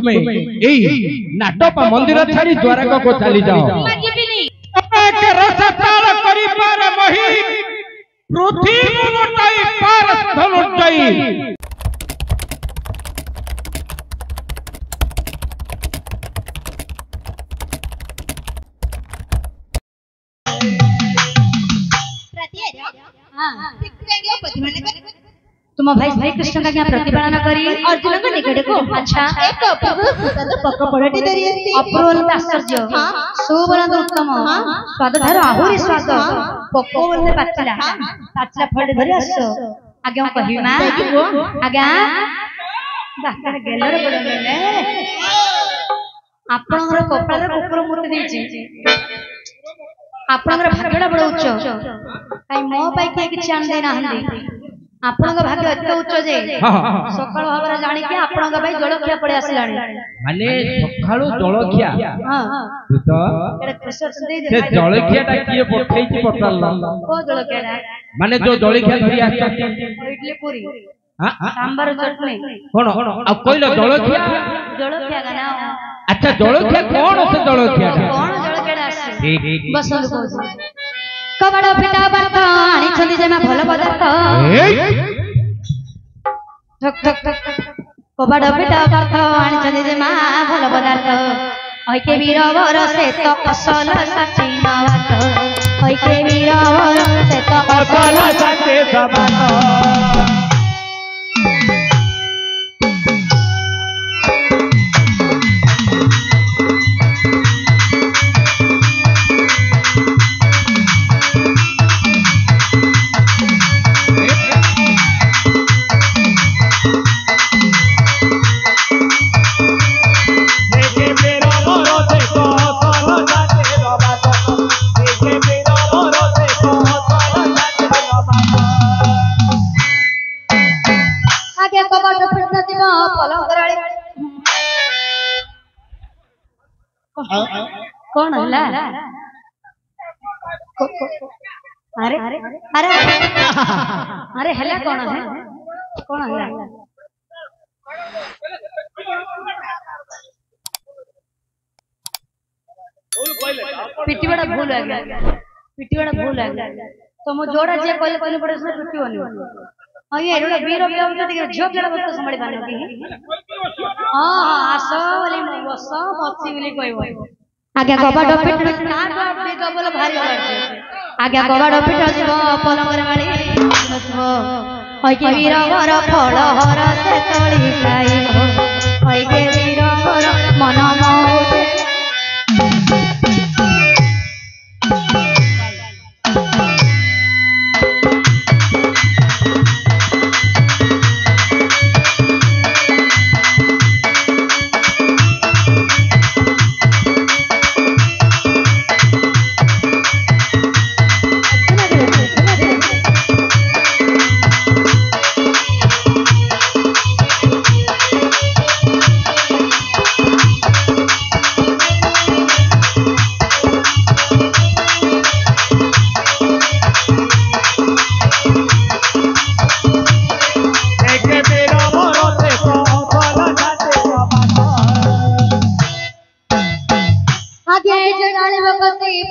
तुमे एई नाटप मंदिर छाड़ी द्वारका को चली जाओ के रस ताल करी पार मही पृथ्वी मोटाई पार धनुर्जयी तुम भाई श्री कृष्ण का क्या प्रतिपालन करी अर्जुन को निकट को अच्छा एक पक्क पड़टी दरियंती अपूर्व आश्चर्य सुवर्ण उत्तम स्वाद धर आहुरी स्वाद पक्को बोलते पाचला फल धरि आसो आगे कहि मा आगे बाकर गेलर पडले आपनर कपाल कुकुर मूर्ति देछि आपनर भाग्यडा बड़ उच्च आई मो पाई के किछ आन दे नाहंदी आपनक भाग्य एते उच्च जे सकाळ भाबरे जानि के आपनक भाई जळखिया पडे आसिलाणी माने सकाळू जळखिया हां तो एटा प्रेशर दे से जळखियाटा किए पठैछि पटल को जळखियाटा माने जो जळखिया धरि आछन इडली पूरी हां सांबर चटनी कोन आ कइलो जळखिया गाना अच्छा जळखिया कोन से जळखिया कोन जळखियाटा आसी ठीक बसंत को कबड़ पिटा बर्त आनी छंदी जेमा भल पदार्थ ठक ठक ठक कबड़ पिटा बर्त आनी छंदी जेमा भल पदार्थ ओके वीरवर से तो असल सच्ची बात ओके वीरवर से तो असल सच्ची बात कौन हला अरे अरे अरे हला कौन है कौन हला पिटी बड़ा भूल आ गया तो मो जोड़ा जे कहले कहले पड़े से पिटी बनी हां ये एडा वीर व्यवत के झोक जड़ा बस संभाली बाने की हां आसो वाली बस मच्छी वाली कहबो आगे कबाड पिट स्टार्ट बे डबल भारी बाटे आगे कबाड पिट जीव पलंगर माली नसबो होय के वीर वर फळ हर से तळी खाइबो होय के वीर वर मन मौते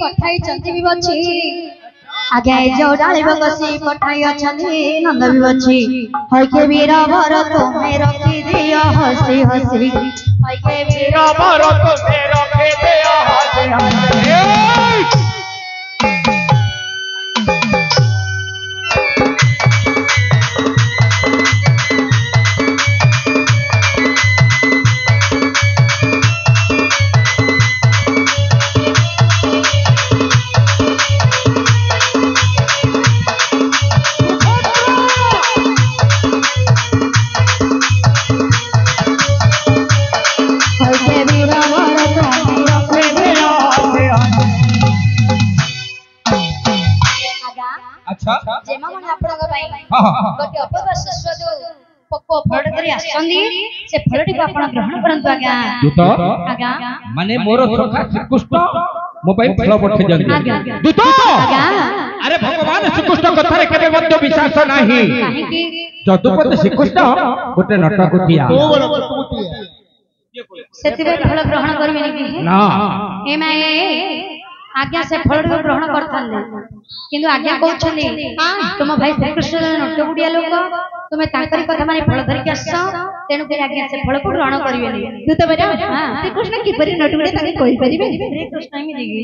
पठाई चंदी भी बची आगे जो डाली बगसी पठाई अछनी नंद भी बची होय के वीर वर तुम्हें रखी दिया हंसी हंसी होय के वीर वर तुम्हें रखी दिया हंसी हंसी जेमा मन आपन भाई गोटे अपद सुस्वाद पक्को फल धरि आसंदी से फलटी को आपन ग्रहण करंतु आज्ञा दूत आज्ञा माने मोर सखा श्रीकृष्ण मो पई फल पठे जंदी दूत आज्ञा अरे भगवान श्रीकृष्ण कथा रे केबे मध्य विश्वास नाही काहे कि जदुपति श्रीकृष्ण गोटे नटकुटिया सेतिबे फल ग्रहण करबे कि ना एमे आज्ञा से फल ग्रहण करथाले किंतु आज्ञा कहछली तुम भाई श्री कृष्ण नटगुडिया लोक तुमे तांकरी कथा माने फल धरि के आस तेनु के आज्ञा से फल को ग्रहण करबे नहीं दूत बेटा श्री कृष्ण की परि नटगुडिया ताके कहि परिबे श्री कृष्ण ही दिगी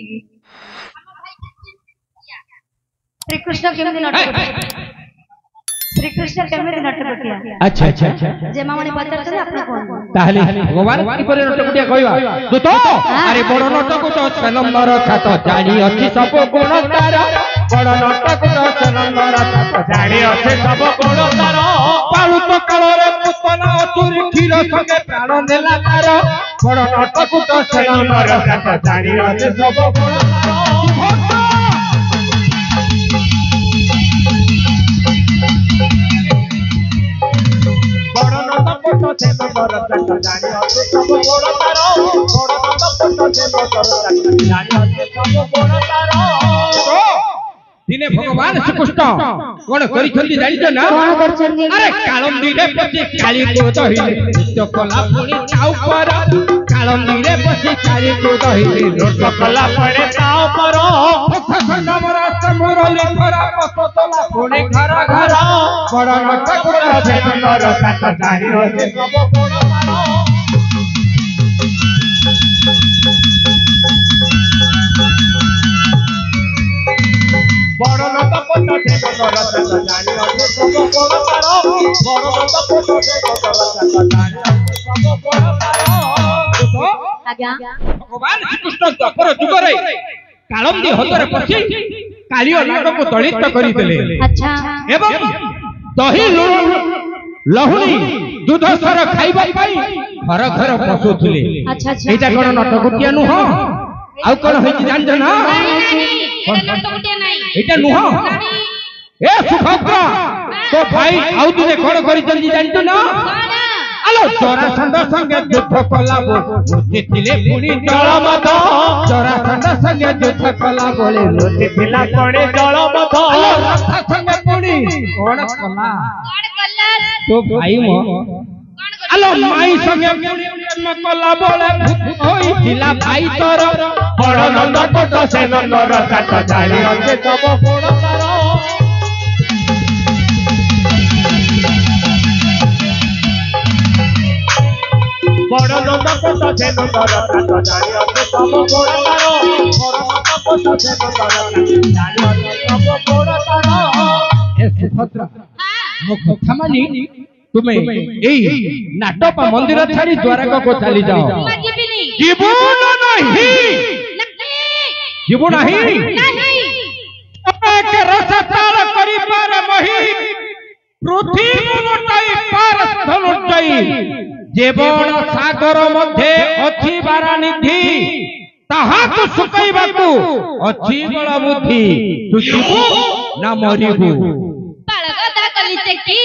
श्री कृष्ण केमि नटगुडिया श्री कृष्ण केमि नटगुडिया अच्छा अच्छा जे मामने पचार चले आपन कोन ताहले भगवान की परि नटगुडिया कहवा तू तो अरे बड़ नटकुट से नंबर खात जानी अछि सब गुण तार बड़ नटकुट से नंबर खात जानी अछि सब गुण तार पालु तो काल रे पुतना अतुर खीर संगे प्राण देला तार बड़ नटकुट से नंबर खात जानी अछि सब गुण तार दिने भगवान श्री कृष्ण कोन करी छथि जानिछ ना अरे कालंदी रे पछी काली को दहिले नृत्य कला पुनी चाउ पर कालंदी रे पछी काली को दहिले नृत्य कला पड़े चाउ पर खंडमरा मुरली धरा पतला पुनी घर घर बड़ नटकुट से नंबर खात जानी अछि सब गुण बड़ नटकुट से नंबर खात जानी अछि सब गुण तार बड़ नटकुट से नंबर खात जानी अछि सब गुण तार आज्ञा भगवान श्री कृष्ण द्वापर जुगरे कालंदी हतरे पछी कालियो नाग को दलित करिदेले अच्छा एवं दही लहुणी दूध सर खाइबा पाई घर घर पसुथिले अच्छा अच्छा एटा कोन नटकुटिया नुह आउ कोन होई जान जना एटा नुह ए सुभद्रा तो भाई आउ तुने कोन करि जल्दी जानतो ना आलो जरासंध संगे युद्ध कला बुझिथिले पुनी जल मध जरासंध संगे युद्ध कला बोले बुझिथिला कोणे जल मध आलो रथ संगे पुनी कोण कला तो भाई मो आलो माई संगे पुनी जन्म कला बोले होइथिला भाई तोर बड़ नटकुट से नंबर खात जानी अछि सब गुण तार बड़ नटकुट से नंबर खात जानी अछि सब गुण तार बड़ नटकुट से नंबर खात जानी अछि सब गुण तार ए सुभद्रा मो कथा मानी तुमे एई नाटप मंदिर छाड़ी द्वारका को चली जाओ जीवन नहीं जीव नहीं के रस ताल करी पार मही पृथ्वी मोटाई पार धनुर्जयी जीवन सागर मध्य अछि बारानिधि ताहा तु सुकैबाकु अछि बळ बुद्धि तु जीवु ना मरिबु पाळगदा कलिते की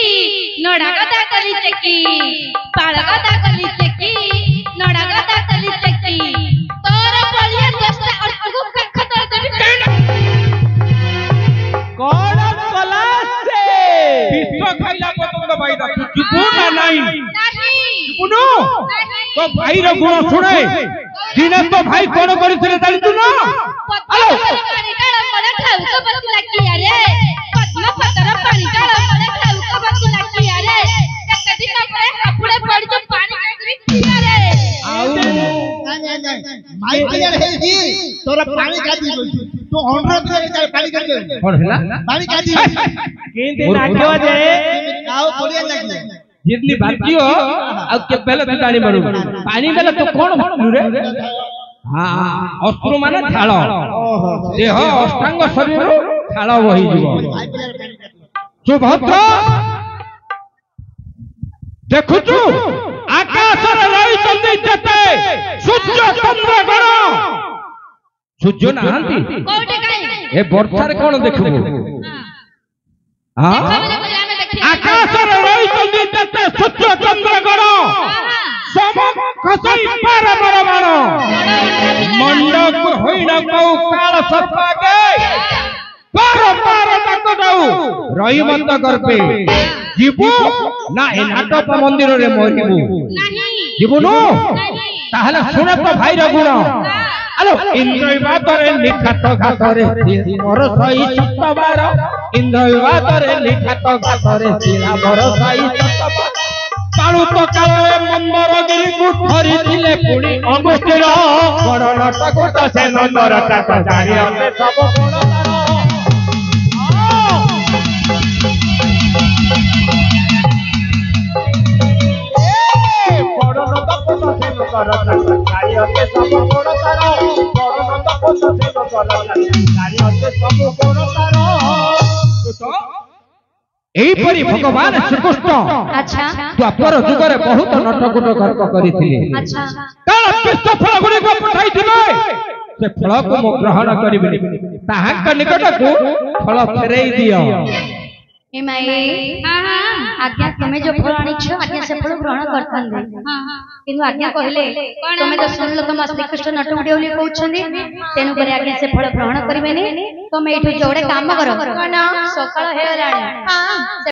नडागदा कलिते की पाळगदा कलिते की नडागदा कलिते की तोर बलिया दस्ता अटकु खतर देबी कोण कला से विश्व खाइला पतंग बाईदा तू जीवु ना नाही जीवनु तो भाई रो गुण सुने दिने तो भाई कोण करिथिले जानितु ना हेलो पानी काळा पडे ठाऊ तो बसला की अरे पद्म पतर पानी काळा पडे ठाऊ तो बसला की अरे कदी ना पडे कपडे पडी तो पानी काढी की अरे आउ नहीं माई क्लियर है जी तोरा पानी काटी बोलती तो 100 रुपया पानी काटी कोण हैला पानी काटी केंदे नाटो जे आओ बोलिए लगी जितनी बातियो अब के पहले तू जानी मारू पानी बेला तो कोण बनू रे हां अश्रु माने झाळ देह अष्टांग शरीर झाळ वही जीव सुभद्रा देखुचु आकाश रे रही चंदी जते सूर्य चंद्र गण सूर्य नाहंती कोटे काई ए वर्षार कोण देखबो हां आकाश रे रही चंदी जते सूर्य चंद्र गण सम खसई पार बरबाण मंडक होइना कौ काल सपागे पार पार तक जाऊ रही मत करबे जीवु ना ए नाटक मंदिर रे मरिबु नहीं जीवनु नहीं ताहले सुने तो भाई रे गुण आलो इंद्रई बातरे निखात घातरे मोर सई सतबार इंद्रई बातरे निखात घातरे सिला मोर सई सतबार कालू तो काले मंदरगिरी को धरी दिले पुणी अंगुष्ठीर बड़ नटक तो से नंदर ताक जारी अते सब गुण एहीपरि भगवान श्रीकृष्ण अच्छा द्वापर जुगरे बहुत नटकुट गर्भ करिथिले अच्छा काल कृष्ण फल गुडी को पठाइथिले से फल को मो ग्रहण करिबिनी ताहाक निकट को फल फेरई दियो ए माई आज्ञा तुम्हें जो फल आनिछ आज्ञा से फल ग्रहण करथन दे किंतु आज्ञा कहले तुम्हें तो सुनलो तुम श्री कृष्ण नटकुटी बोली कहउछनी तेनु करे आज्ञा से फल ग्रहण करिबेनी तुम एठो जोड़े काम करो सकाळ हे राणी